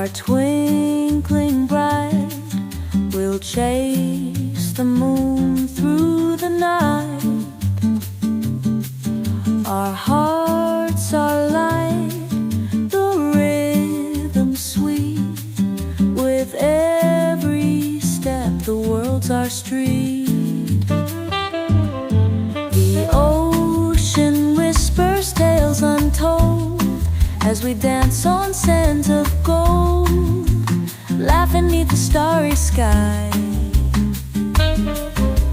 are twinkling bright. We'll chase the moon through the night. Our hearts are light, the rhythm sweet. With every step, the world's our street. The ocean whispers tales untold as we dance on sands of gold, laughing 'neath the starry sky.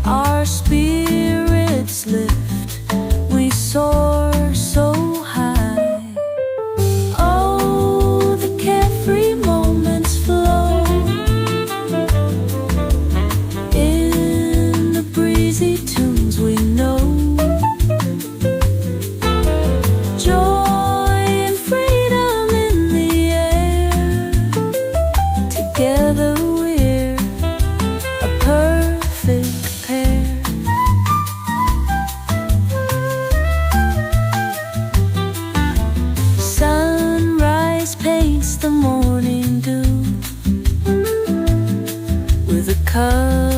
Our spirits lift, we soar so high. Oh, the carefree moments flow in the breezy tunes we know. Together we're a perfect pair. Sunrise paints the morning dew with a color